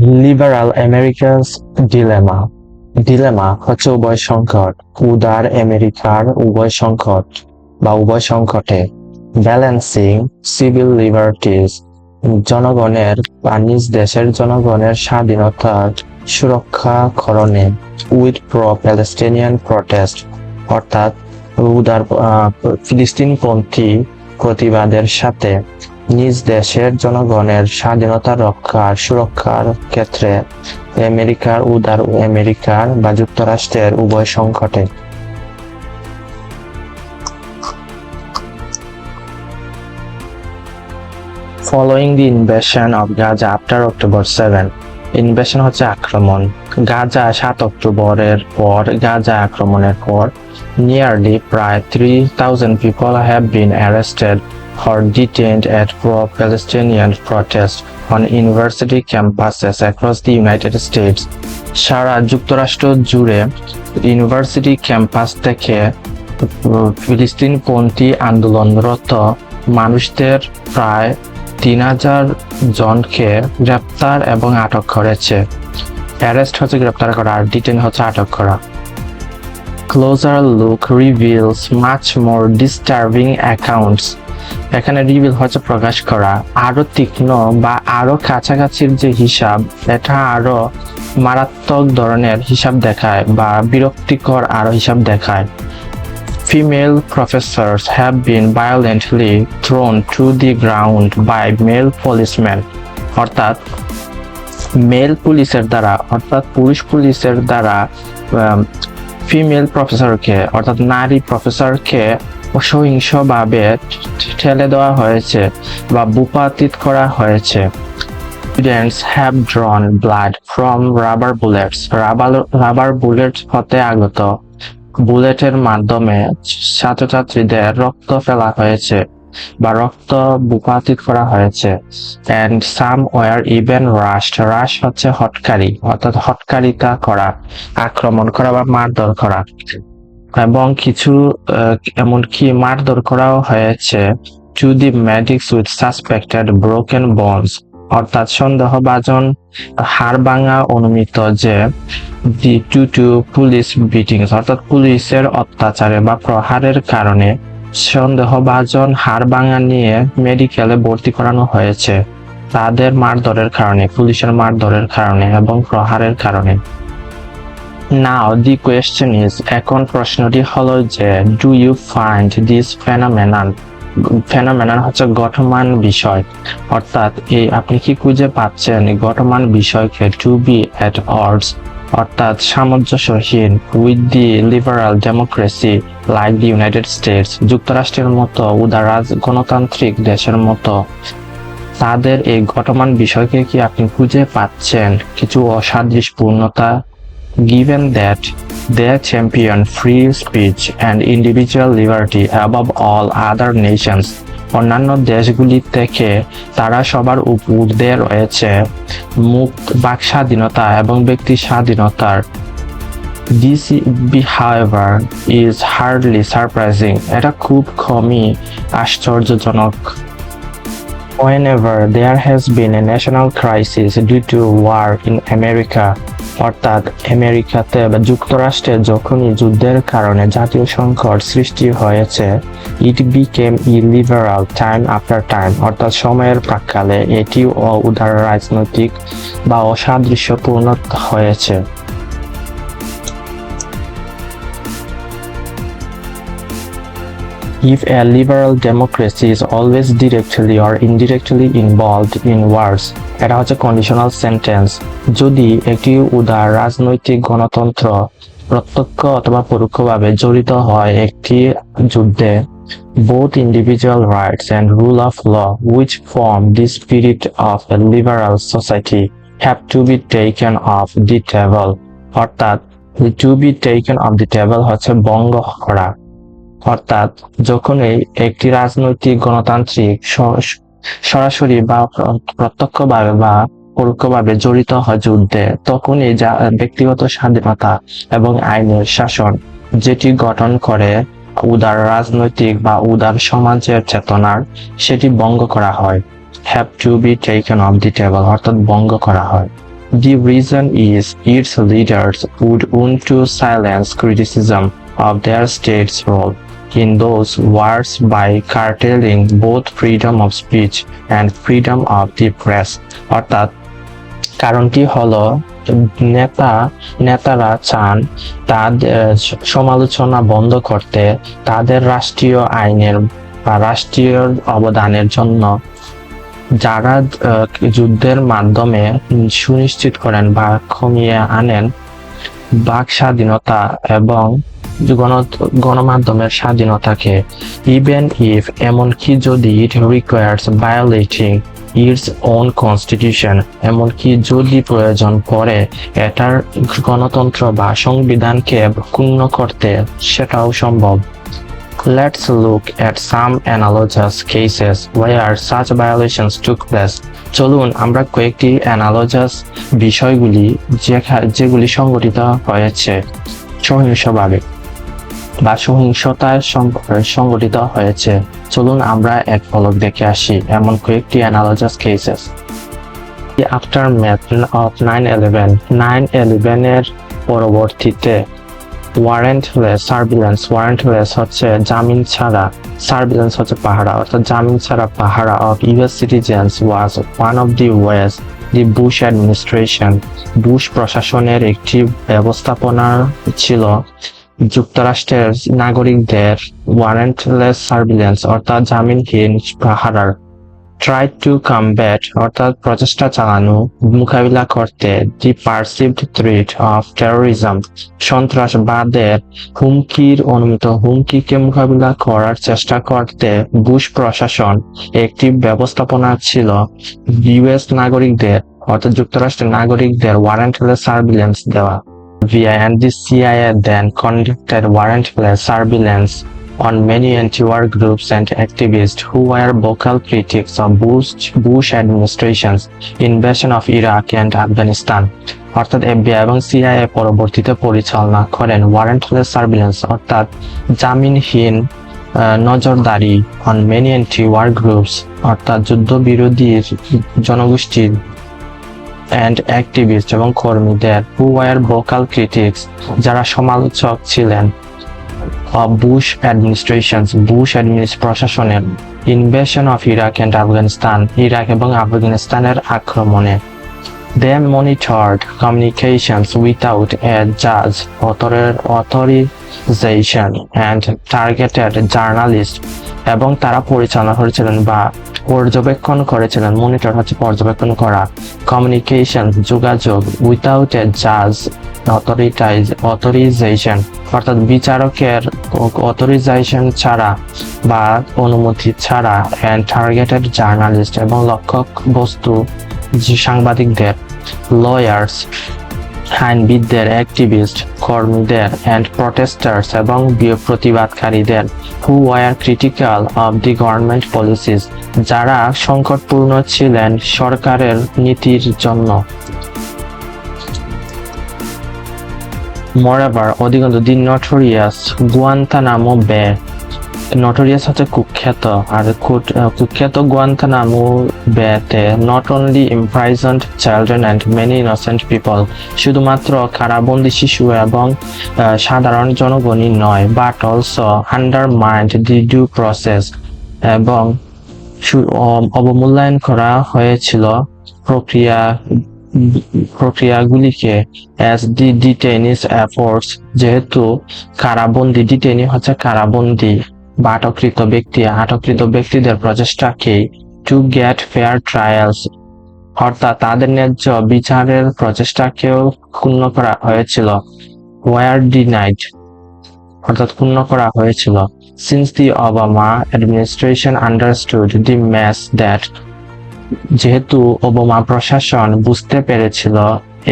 Liberal Americas dilemma. Dilemma হচ্ছে উভয় সংকট, উদার আমেরিকার উভয় সংকট বা উভয় সংকটে। ব্যালেন্সিং সিভিল লিবার্টিস, জনগণের বা নিজ দেশের জনগণের স্বাধীনতার সুরক্ষাকরণে উইথ প্রো-প্যালেস্টিনিয়ান প্রটেস্ট, অর্থাৎ উদার ফিলিস্তিনপন্থী প্রতিবাদের সাথে নিজ দেশের জনগণের স্বাধীনতা রক্ষার সুরক্ষার ক্ষেত্রে উদার আমেরিকার বা যুক্তরাষ্ট্রের উভয় সংকটে। Following the invasion of Gaza after October 7, invasion হচ্ছে আক্রমণ। গাজা 7 অক্টোবরের পর গাজা আক্রমণের পর nearly প্রায় 3,000 people have been arrested or detained at pro-Palestinian protests on university campuses across the United States. সারা যুক্তরাষ্ট্র জুড়ে ইউনিভার্সিটি ক্যাম্পাস থেকে ফিলিস্তিনপন্থী আন্দোলনরত মানুষদের প্রায় 3,000 জনকে গ্রেপ্তার এবং আটক করেছে। অ্যারেস্ট হচ্ছে গ্রেপ্তার করা, আর ডিটেইন হচ্ছে আটক করা। Closer look reveals much more disturbing accounts, এখানে রিভিল হচ্ছে প্রকাশ করা, আরো তীক্ষ্ণ বা আরো কাছাকাছির যে হিসাব, এটা আরো মারাত্মক ধরনের হিসাব দেখায় বা বিরক্তিকর আরো হিসাব দেখায়। Female professors have been violently thrown to the ground by male policemen, অর্থাৎ মেল পুলিশের দ্বারা, অর্থাৎ পুরুষ পুলিশের দ্বারা ফিমেল প্রফেসরকে, অর্থাৎ নারী প্রফেসরকে সহিংসভাবে ঠেলে দেওয়া হয়েছে বা ভূপাতিত করা হয়েছে। Students have drawn blood from rubber bullets, rubber bullet হতে আগত বুলেটের মাধ্যমে ছাত্রছাত্রীদের রক্ত ফেলা হয়েছে বা রক্ত ভূপাতিত করা হয়েছে। and some were even rushed, রাশ হচ্ছে হটকারী, অর্থাৎ হটকারিতা করা, আক্রমণ করা বা মারধর করা, এবং কিছু এমনকি মারধর করাও হয়েছে to the medics with suspected broken bones, অর্থাৎ সন্দেহভাজন হাড় ভাঙা অনুমিত যে due to police beatings, অর্থাৎ পুলিশের অত্যাচারে বা প্রহারের কারণে সন্দেহভাজন হাড় ভাঙা নিয়ে মেডিকেলে ভর্তি করানো হয়েছে তাদের মারধরের কারণে, পুলিশের মারধরের কারণে এবং প্রহারের কারণে। Now the question is, এখন প্রশ্নটি হলো যে do you find this phenomenon হচ্ছে গঠমান বিষয়, অর্থাৎ আপনি কি খুঁজে পাচ্ছেন গঠমান বিষয়কে to be at odds, অর্থাৎ সামঞ্জস্যহীন with the liberal democracy like the United States, যুক্তরাষ্ট্রের মতো উদার গণতান্ত্রিক দেশের মতো তাদের এই গঠমান বিষয়কে কি আপনি খুঁজে পাচ্ছেন কিছু অসাদৃশ্যপূর্ণতা? Given that they champion free speech and individual liberty above all other nations, অন্যান্য দেশগুলি থেকে তারা সবার ঊর্ধ্বে রয়েছে মুক্ত বাক স্বাধীনতা এবং ব্যক্তি স্বাধীনতার। This however is hardly surprising, এটা খুব কমই আশ্চর্যজনক। Whenever there has been a national crisis due to war in America, অর্থাৎ আমেরিকাতে বা যুক্তরাষ্ট্রে যখনই যুদ্ধের কারণে জাতীয় সংকট সৃষ্টি হয়েছে, it became illiberal time after time, অর্থাৎ সময়ের প্রাক্কালে এটি উদার রাজনৈতিক বা অসাদৃশ্যপূর্ণ হয়েছে। If a liberal democracy is always directly or indirectly involved in wars, এটা হচ্ছে কন্ডিশনাল সেন্টেন্স। যদি একটি উদার রাজনৈতিক গণতন্ত্র প্রত্যক্ষ অথবা পরোক্ষভাবে জড়িত হয় একটি যুদ্ধে, both individual rights and rule of law, which form the spirit of a liberal society, have to be taken off the table, অর্থাৎ to be taken off the table হচ্ছে ভঙ্গ করা, অর্থাৎ যখনই একটি রাজনৈতিক গণতান্ত্রিক সরাসরি বা প্রত্যক্ষভাবে বা পরোক্ষভাবে জড়িত হয় যুদ্ধে, তখনই ব্যক্তিগত স্বাধীনতা এবং আইনের শাসন যেটি গঠন করে উদার রাজনৈতিক বা উদার সমাজের চেতনার, সেটি ভঙ্গ করা হয়। Have to be taken of the table, অর্থাৎ ভঙ্গ করা হয়। The reason is its leaders would want to silence criticism of their state's role in those wars by curtailing both freedom of speech and freedom of the press. অর্থাৎ কারণটি হলো নেতারা চান তাদের সমালোচনা বন্ধ করতে, তাদের রাষ্ট্রীয় আইনের বা রাষ্ট্রীয় অবদানের জন্য যারা যুদ্ধের মাধ্যমে সুনিশ্চিত করেন বা কমিয়ে আনেন বাক স্বাধীনতা এবং গণমাধ্যমের স্বাধীনতাকে, ইভেন ইফ এমনকি যদি it requires violating its own constitution, এমনকি যদি প্রয়োজন পড়ে এটার গণতন্ত্র বা সংবিধানকে ক্ষুণ্ণ করতে, সেটাও সম্ভব। Let's look at some analogous cases where such violations took place. চলুন আমরা কয়েকটি অ্যানালজাস বিষয়গুলি যেগুলি সংঘটিত হয়েছে সহিংসভাবে বা সহিংসতায় সংঘটিত হয়েছে, চলুন আমরা এক পলক দেখে আসি এমন কয়েকটি অ্যানালজাস কেসেস। আফটারম্যাথ অফ 9/11 এর পরবর্তীতে ওয়ারেন্টলেস সার্ভিলেন্স, ওয়ারেন্টলেস হচ্ছে জামিন ছাড়া, সার্ভিলেন্স হচ্ছে পাহারা, অর্থাৎ জামিন ছাড়া পাহারা of US citizens was one of the ways the Bush administration, Bush প্রশাসনের একটি ব্যবস্থাপনা ছিল যুক্তরাষ্ট্রের নাগরিকদের ওয়ারেন্টলেস সার্ভিলেন্স অর্থাৎ জামিনহীন পাহারার tried to combat অর্থাৎ প্রচেষ্টা চালানো, মোকাবিলা করতে the perceived threat of terrorism, সন্ত্রাসবাদের হুমকিকে মোকাবিলা করার চেষ্টা করতে বুশ প্রশাসন একটি ব্যবস্থাপনা ছিল ইউএস নাগরিকদের অর্থাৎ যুক্তরাষ্ট্রের নাগরিকদের ওয়ারেন্টলেস সার্ভিলেন্স দেওয়া। And the CIA then conducted warrantless surveillance on many anti-war groups and activists who were vocal critics of Bush administration's invasion of Iraq and Afghanistan. অর্থাৎ FBI এবং CIA পরবর্তীতে পরিচালনা করেন ওয়ারেন্টলেস সার্ভিলেন্স অর্থাৎ জামিনহীন নজরদারি on many anti-war groups অর্থাৎ যুদ্ধবিরোধী জনগোষ্ঠীর and activists এবং কর্মীদের who were vocal critics, যারা সমালোচক ছিলেন of Bush প্রশাসনের invasion of Iraq and Afghanistan, Iraq এবং আফগানিস্তানের আক্রমণে। They monitored communications without a judge authorization and targeted journalists, এবং তারা পরিচালনা করেছিলেন বা পর্যবেক্ষণ করেছিলেন, মনিটর হচ্ছে পর্যবেক্ষণ করা, কমিউনিকেশন যোগাযোগ, উইথাউট এ জাজ অথরাইজেশন অর্থাৎ বিচারকের অথরাইজেশন ছাড়া বা অনুমতি ছাড়া, অ্যান্ড টার্গেটেড জার্নালিস্ট এবং লক্ষ্য বস্তু সাংবাদিকদের, লয়ার্স আইনবিদদের, অ্যাক্টিভিস্ট কর্মীদের, অ্যান্ড প্রটেস্টার্স এবং প্রতিবাদকারীদের who were critical of the government policies, যারা সংকটপূর্ণ ছিলেন সরকারের নীতির জন্য। Moreover, অধিকন্তু the notorious গুয়ান্তানামো বে, নোটোরিয়াস হচ্ছে কুখ্যাত, আর কুখ্যাত গুয়ান্তানামো বেতে not only imprisoned children and many innocent people, শুধুমাত্র কারাবন্দী শিশু এবং সাধারণ জনগণই নয়, but also undermined the due process, এবং অবমূল্যায়ন করা হয়েছিল প্রক্রিয়াগুলিকে as the detainees efforts, যেহেতু কারাবন্দী, ডিটেইনি হচ্ছে কারাবন্দী বা আটককৃত ব্যক্তিদের প্রচেষ্টাকে to get fair trials অর্থাৎ তাদের ন্যায্য বিচারের প্রচেষ্টাকেও ক্ষুণ্ণ করা হয়েছিল, were denied অর্থাৎ ক্ষুণ্ণ করা হয়েছিল। Since the Obama administration understood the mess that, যেহেতু ওবামা প্রশাসন বুঝতে পেরেছিল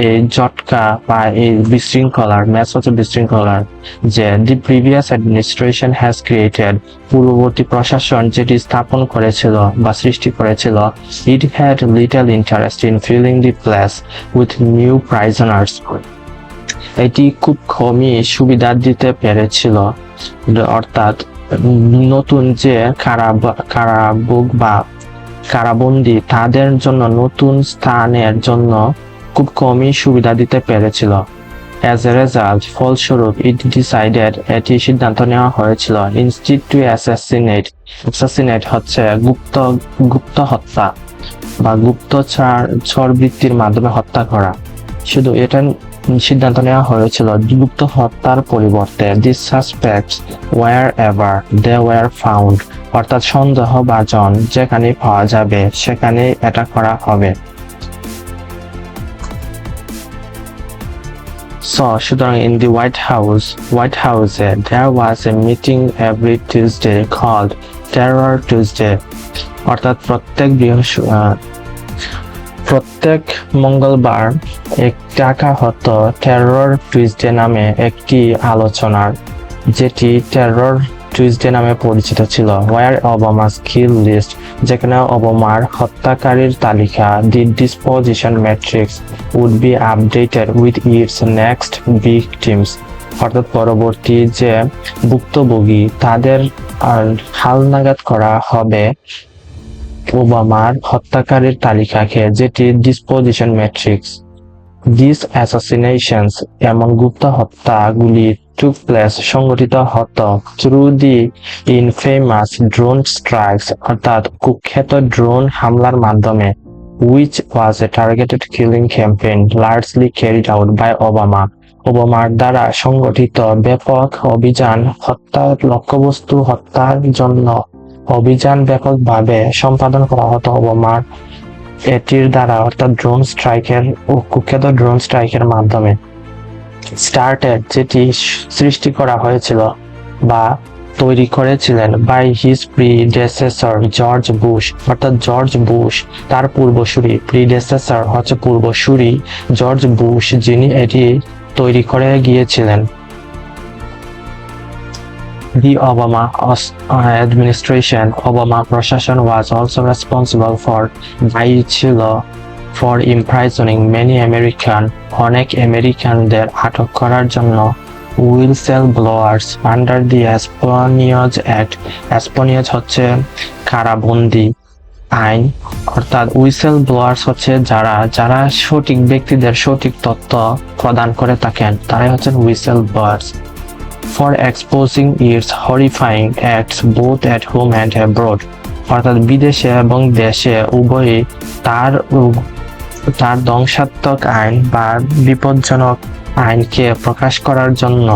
এই জটকা বা এই বিশৃঙ্খলার, ম্যাচ হচ্ছে বিশৃঙ্খলার, যে the previous administration has created, পূর্ববর্তী প্রশাসন যেটি স্থাপন করেছিল বা সৃষ্টি করেছিল, it had little interest in filling the place with new prisoners, এটি খুব কমই সুবিধা দিতে পেরেছিল, অর্থাৎ নতুন যে কারাবন্দী তাদের জন্য নতুন স্থানের জন্য খুব কমই সুবিধা দিতে পেরেছিল। As a result, ফলস্বরূপ it decided এটি সিদ্ধান্ত নেওয়া হয়েছিল instead to assassinate হচ্ছে গুপ্ত হত্যা বা গুপ্তচর বৃত্তির মাধ্যমে হত্যা করা। শুধু এটা সিদ্ধান্ত নেওয়া হয়েছিল গুপ্ত হত্যার পরিবর্তে these suspects wherever they were found, অর্থাৎ সন্দেহভাজন যেখানে পাওয়া যাবে সেখানে এটা করা হবে। So, সুতরাং in the White House there was a meeting every Tuesday called Terror Tuesday, অর্থাৎ প্রত্যেক মঙ্গলবার ডাকা হতো টেরর টুইসডে নামে একটি আলোচনার, যেটি টেরর টুইসডে নামে পরিচিত ছিল। ওয়ার ওবামা's kill list, যেখানে ওবামার হত্যাকারীর তালিকা the disposition matrix would be updated with its next victims, অর্থাৎ পরবর্তী যে ভুক্তভোগী তাদের হালনাগাদ করা হবে ওবামার হত্যাকারীর তালিকাকে, যেটি ডিসপোজিশন ম্যাট্রিক্স। These assassinations, এমন গুপ্ত হত্যাগুলি took place, সংগঠিত হতো through the infamous drone strikes, অর্থাৎ কুখ্যাত ড্রোন হামলার মাধ্যমে, which was a targeted killing campaign largely carried out by ওবামার দ্বারা সংগঠিত ব্যাপক অভিযান হত্যার লক্ষ্যবস্তু হত্যার জন্য অভিযান ব্যাপকভাবে সম্পাদন করা হতো ওবামার এটির দ্বারা, অর্থাৎ ড্রোন স্ট্রাইকের ও কুখ্যাত ড্রোন স্ট্রাইকের মাধ্যমে। স্টার্টেড, যেটি সৃষ্টি করা হয়েছিল বা তৈরি করেছিলেন বাই হিজ প্রিডেসেসর জর্জ বুশ, অর্থাৎ জর্জ বুশ তার পূর্বসূরি, প্রিডেসেসর হচ্ছে পূর্বসূরি জর্জ বুশ যিনি এটি তৈরি করে গিয়েছিলেন। The Obama administration, Obama প্রশাসন was also responsible for imprisoning many অনেক আমেরিকানদের আটক করার জন্য whistleblowers under the Espionage Act. Espionage হচ্ছে কারাবন্দী আইন, অর্থাৎ whistleblowers হচ্ছে যারা সঠিক ব্যক্তিদের সঠিক তথ্য প্রদান করে থাকেন, তারাই হচ্ছেন whistleblowers. For exposing its horrifying acts both at home and abroad, অর্থাৎ বিদেশে এবং দেশে উভয়ই তার ধ্বংসাত্মক আইন বা বিপজ্জনক আইনকে প্রকাশ করার জন্য।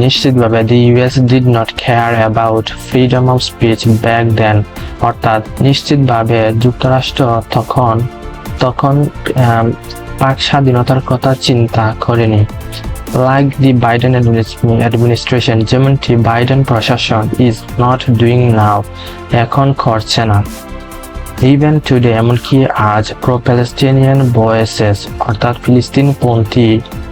নিশ্চিতভাবে the US did not care about freedom of speech back then, অর্থাৎ নিশ্চিতভাবে যুক্তরাষ্ট্র তখন পাক স্বাধীনতার কথা চিন্তা করেনি। Like the Biden administration, যেমনটি বাইডেন প্রশাসন is not doing now, এখন করছে না। Even today, এমনকি আজ pro-Palestinian voices, অর্থাৎ ফিলিস্তিনপন্থী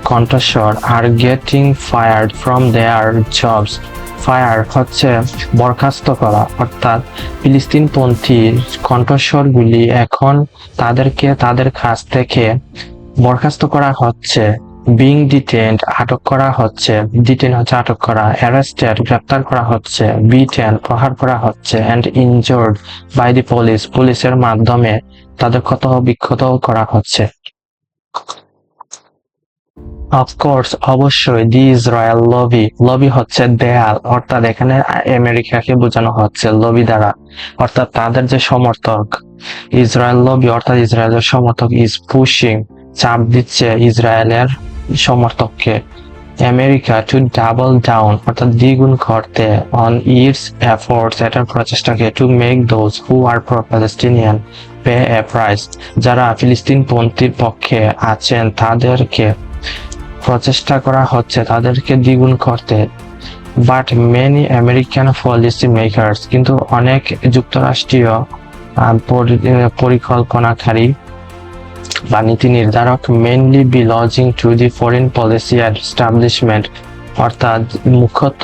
কণ্ঠস্বর are getting fired from their jobs. Fire হচ্ছে বরখাস্ত করা, অর্থাৎ ফিলিস্তিনপন্থী কণ্ঠস্বরগুলি এখন তাদের কাছ থেকে বরখাস্ত করা হচ্ছে। being detained, আটক করা হচ্ছে, detain হচ্ছে আটক করা, arrested গ্রেপ্তার করা হচ্ছে, beaten প্রহার করা হচ্ছে, and injured by the police পুলিশের মাধ্যমে তাদের ক্ষত করা হচ্ছে। Of course, অবশ্যই the Israel lobby হচ্ছে দেয়াল, অর্থাৎ এখানে আমেরিকাকে বোঝানো হচ্ছে লবি দ্বারা, অর্থাৎ তাদের যে সমর্থক ইসরায়েল লবি, অর্থাৎ ইসরায়েলের সমর্থক is pushing, চাপ দিচ্ছে ইসরায়েলের সমর্থককে আমেরিকা টু ডাবল ডাউন, অর্থাৎ দ্বিগুণ করতে on its efforts, এটার প্রচেষ্টাকে to make those who are pro-Palestinian pay a price, যারা ফিলিস্তিনপন্থীর পক্ষে আছেন তাদেরকে প্রচেষ্টা করা হচ্ছে তাদেরকে দ্বিগুণ করতে। But many American policy makers, কিন্তু অনেক যুক্তরাষ্ট্রীয় পরিকল্পনাকারী বা নীতি নির্ধারক mainly belonging to the foreign policy establishment, অর্থাৎ মুখ্যত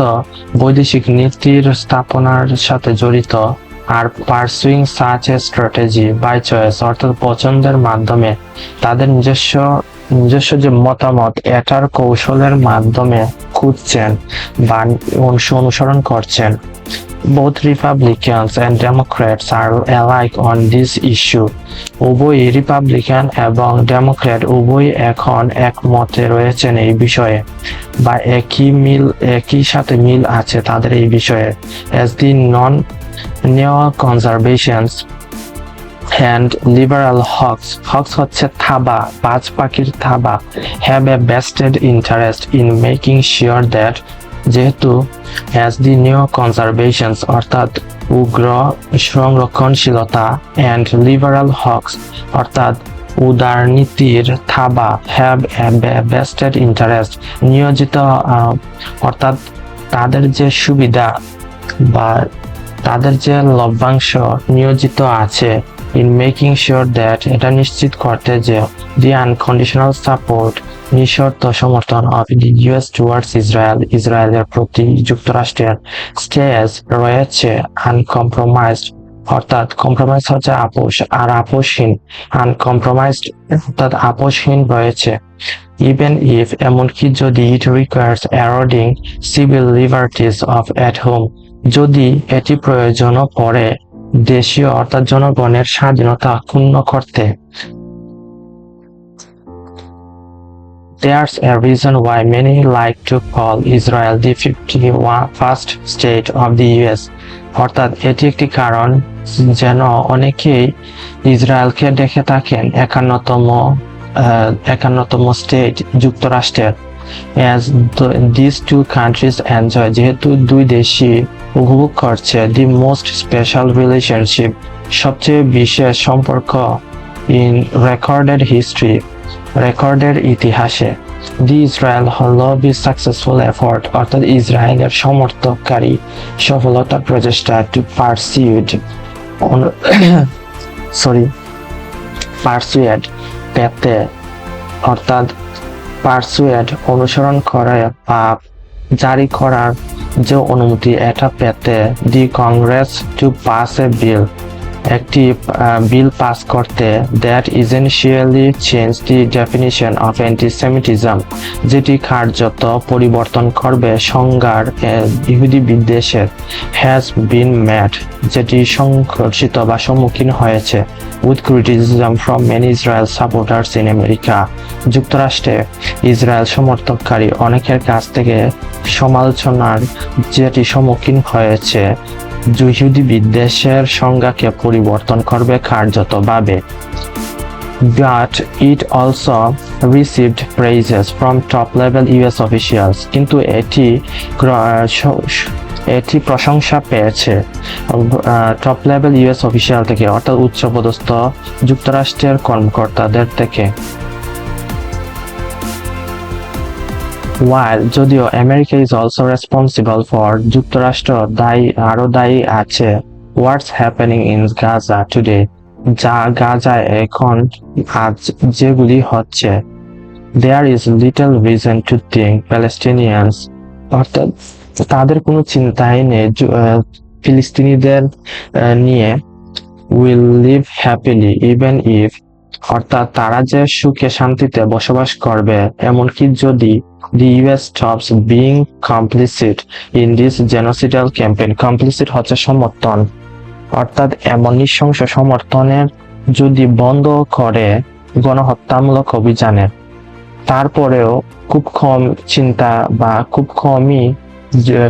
বৈদেশিক নীতির স্থাপনার সাথে জড়িত, আর pursuing such a strategy by choice, অর্থাৎ পছন্দের মাধ্যমে তাদের নিজস্ব যে মতামত এটার কৌশলের মাধ্যমে খুঁজছেন বা অনুসরণ করছেন। Both Republicans and Democrats are alike on this issue. উভয় রিপাবলিকান এবং ডেমোক্র্যাট উভয় এখন একমতে রয়েছেন এই বিষয়ে, বা একই সাথে মিল আছে তাদের এই বিষয়ে। As the neo-conservations and liberal hawks হচ্ছে থাবা, বাজ পাখির থাবা, have a vested interest in making sure that যেহেতু as the neo-conservations অর্থাৎ উগ্র সংরক্ষণশীলতা and liberal hawks অর্থাৎ উদারনীতির থাবা have a vested interest নিয়োজিত অর্থাৎ তাদের যে সুবিধা বা তাদের যে লভ্যাংশ নিয়োজিত আছে in making sure that এটা নিশ্চিত করতে যে the unconditional support নিঃশর্ত সমর্থন of the US towards Israel ইসরায়েলের প্রতি যুক্তরাষ্ট্রের stays রয়েছে uncompromised অর্থাৎ কম্প্রোমাইজ হচ্ছে আপোষ আর আপোষহীন uncompromised অর্থাৎ আপোষহীন রয়েছে even if এমনকি যদি it requires eroding civil liberties of at home যদি এটি প্রয়োজনও পড়ে দেশীয় অর্থাৎ জনগণের স্বাধীনতা ক্ষুণ্ণ করতে। There's a reason why many like to call Israel the 51st state of the US অর্থাৎ এটি একটি কারণ যেন অনেকেই ইসরায়েলকে দেখে থাকেন 51তম স্টেট যুক্তরাষ্ট্রের। As these two countries enjoy যেহেতু দুই দেশই উপভোগ করছে the most special relationship সবচেয়ে বিশেষ সম্পর্ক in recorded history রেকর্ডের ইতিহাসে the Israel lobby successful effort অর্থাৎ ইসরায়েলের সমর্থককারী সফলতার প্রচেষ্টা to persuade পেতে অর্থাৎ persuade অনুসরণ করে বা জারি করার যে অনুমতি এটা পেতে the Congress to pass a bill একটি বিল পাস করতে that essentially change the definition of anti-Semitism যেটি কার্যত পরিবর্তন করবে সংজ্ঞার ইহুদি বিদ্বেষের has been met যেটি সংঘর্ষিত বা সম্মুখীন হয়েছে with criticism from many Israel supporters in America যুক্তরাষ্ট্রে ইসরায়েল সমর্থককারী অনেকের কাছ থেকে সমালোচনার যেটি সম্মুখীন হয়েছে ইহুদি বিদ্বেষের সংজ্ঞাকে পরিবর্তন করবে কার্যতভাবে। But it also received praises from top-level US officials কিন্তু এটি প্রশংসা পেয়েছে টপ লেভেল US অফিসিয়াল থেকে অর্থাৎ উচ্চপদস্থ যুক্তরাষ্ট্রের কর্মকর্তাদের থেকে। While যদিও America is also responsible for যুক্তরাষ্ট্র আরো দায়ী আছে what's happening in Gaza today যা গাজায় এখন আজ যেগুলি হচ্ছে there is little reason to think Palestinians অর্থাৎ তাদের কোনো চিন্তাই নেই ফিলিস্তিনিদের নিয়ে will live happily even if অর্থাৎ তারা যে সুখে শান্তিতে বসবাস করবে এমনকি যদি the US stops being complicit in this genocidal campaign complicit হচ্ছে সমর্থন অর্থাৎ এমন নৃশংস সমর্থনের যদি বন্ধ করে গণহত্যামূলক অভিযানের তারপরেও খুব কম চিন্তা বা খুব কমই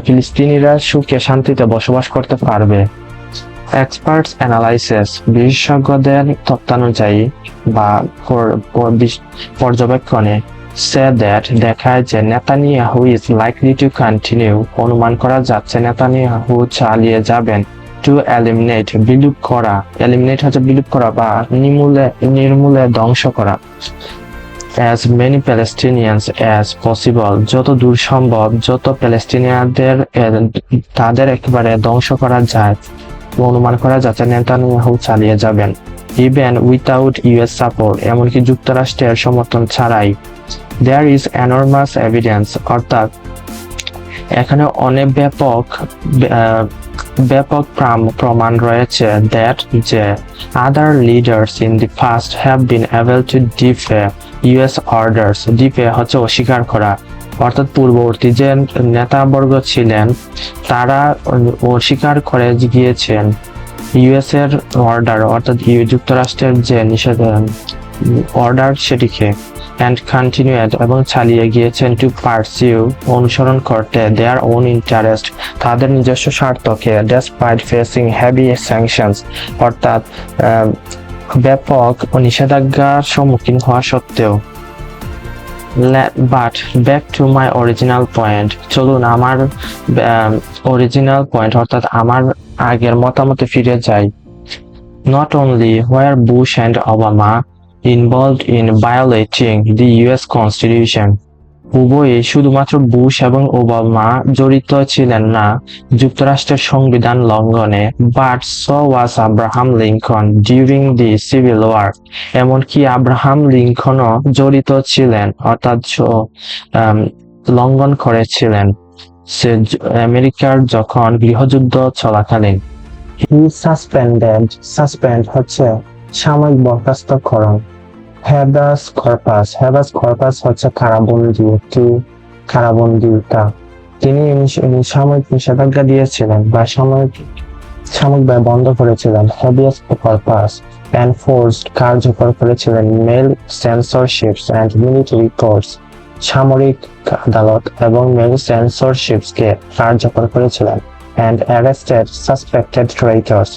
ফিলিস্তিনিরা সুখে শান্তিতে বসবাস করতে পারবে। এক্সপার্টস অ্যানালাইসিস বিশেষজ্ঞদের তথ্যানুযায়ী বা পর্যবেক্ষণে say that দেখায় যে Netanyahu is likely to continue অনুমান করা যাচ্ছে নেতানিয়াহু চালিয়ে যাবেন to eliminate বিলুপ করা eliminate হচ্ছে বিলুপ করা বা নির্মূলে ধ্বংস করা as many Palestinians as possible যত দূর সম্ভব যত প্যালেস্টিনিয়ানদের তাদের একেবারে ধ্বংস করা যায় অনুমান করা যাচ্ছে নেতানিয়াহু চালিয়ে যাবেন even without US support এমনকি যুক্তরাষ্ট্রের সমর্থন ছাড়াই there is enormous evidence অর্থাৎ এখানে অনেক ব্যাপক প্রমাণ রয়েছে that যে other leaders in the past have been able to defy US orders defy হচ্ছে অস্বীকার করা অর্থাৎ পূর্ববর্তী যে নেতাবর্গ ছিলেন তারা অস্বীকার করে গিয়েছেন ইউএস এর অর্ডার, অর্থাৎ যুক্তরাষ্ট্রের যে নিষেধ অর্ডার সেটিকে, and continued এবং চালিয়ে গিয়েছেন to pursue অনুসরণ করতে their own interest তাদের নিজস্ব স্বার্থকে despite facing heavy sanctions অর্থাৎ ব্যাপক নিষেধাজ্ঞার সম্মুখীন হওয়া সত্ত্বেও। But back to my original point, চলুন আমার অরিজিনাল পয়েন্ট অর্থাৎ আমার আগের মতামতে ফিরে যাই। Not only were Bush and Obama involved in violating the US Constitution, উভয়ই শুধুমাত্র বুশ এবং ওবামা জড়িত ছিলেন না যুক্তরাষ্ট্রের সংবিধান লঙ্ঘনে, but so was Abraham Lincoln during the Civil War, এমনকি আব্রাহাম লিঙ্কনও জড়িত ছিলেন অর্থাৎ লঙ্ঘন করেছিলেন সে আমেরিকার যখন গৃহযুদ্ধ চলাকালীন। সাসপেন্ড হচ্ছে সাময়িক বরখাস্তকরণ। হেবাস কর্পাস হচ্ছে কারাবন্দিতা। তিনি সাময়িক নিষেধাজ্ঞা দিয়েছিলেন বা সাময়িকভাবে বন্ধ করেছিলেন। হেবিয়াস কর্পাস এনফোর্সড কার্যকর করেছিলেন মেল সেন্সরশিপস এন্ড মিলিটারি কোর্টস, সামরিক আদালত এবং মেল সেন্সরশিপসকে কার্যকর করেছিলেন। and arrested suspected traitors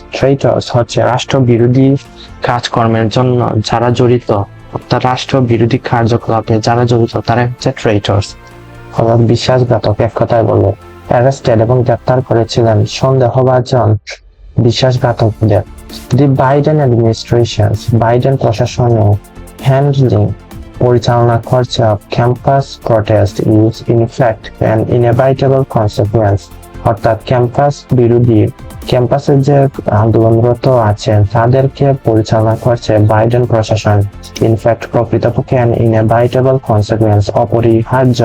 হচ্ছে রাষ্ট্রবিরোধী কাজকর্মের জন্য যারা জড়িত, অর্থাৎ রাষ্ট্রবিরোধী কার্যকলাপে যারা জড়িত তারা হচ্ছে traitors, অর্থাৎ বিশ্বাসঘাতক। এক কথায় বলে arrested এবং গ্রেপ্তার করেছিলেন সন্দেহভাজন বিশ্বাসঘাতকদের। The Biden administration, বাইডেন প্রশাসনে handling পরিচালনা করছে of campus protest is in fact an inevitable consequence, অর্থাৎ ক্যাম্পাসে যে আন্দোলনরত আছেন তাদেরকে পরিচালনা করছে বাইডেন প্রশাসন। ইনফ্যাক্ট প্রকৃতপক্ষে ইনএভাইটেবল কনসিকুয়েন্স অপরিহার্য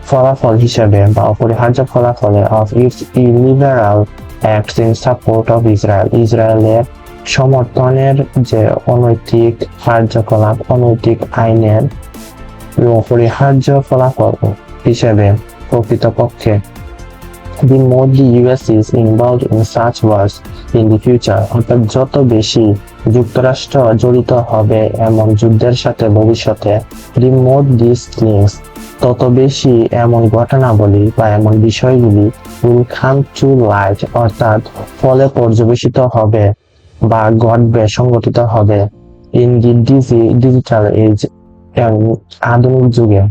ফলাফল হিসেবে বা অপরিহার্য ফলাফলে of its illiberal acts in support of ইসরায়েলের সমর্থনের যে অনৈতিক কার্যকলাপ, অনৈতিক আইনের অপরিহার্য ফলাফল হিসেবে প্রকৃতপক্ষে the more the US is involved in such wars in the future, অর্থাৎ যত বেশি যুক্তরাষ্ট্র জড়িত হবে এমন যুদ্ধের সাথে ভবিষ্যতে, the more these things তত বেশি এমন ঘটনাবলী বা এমন বিষয়গুলি will come to light, অর্থাৎ ফলে পর্যবেসিত হবে বা ঘটবে, সংঘটিত হবে in the digital age, আধুনিক যুগে।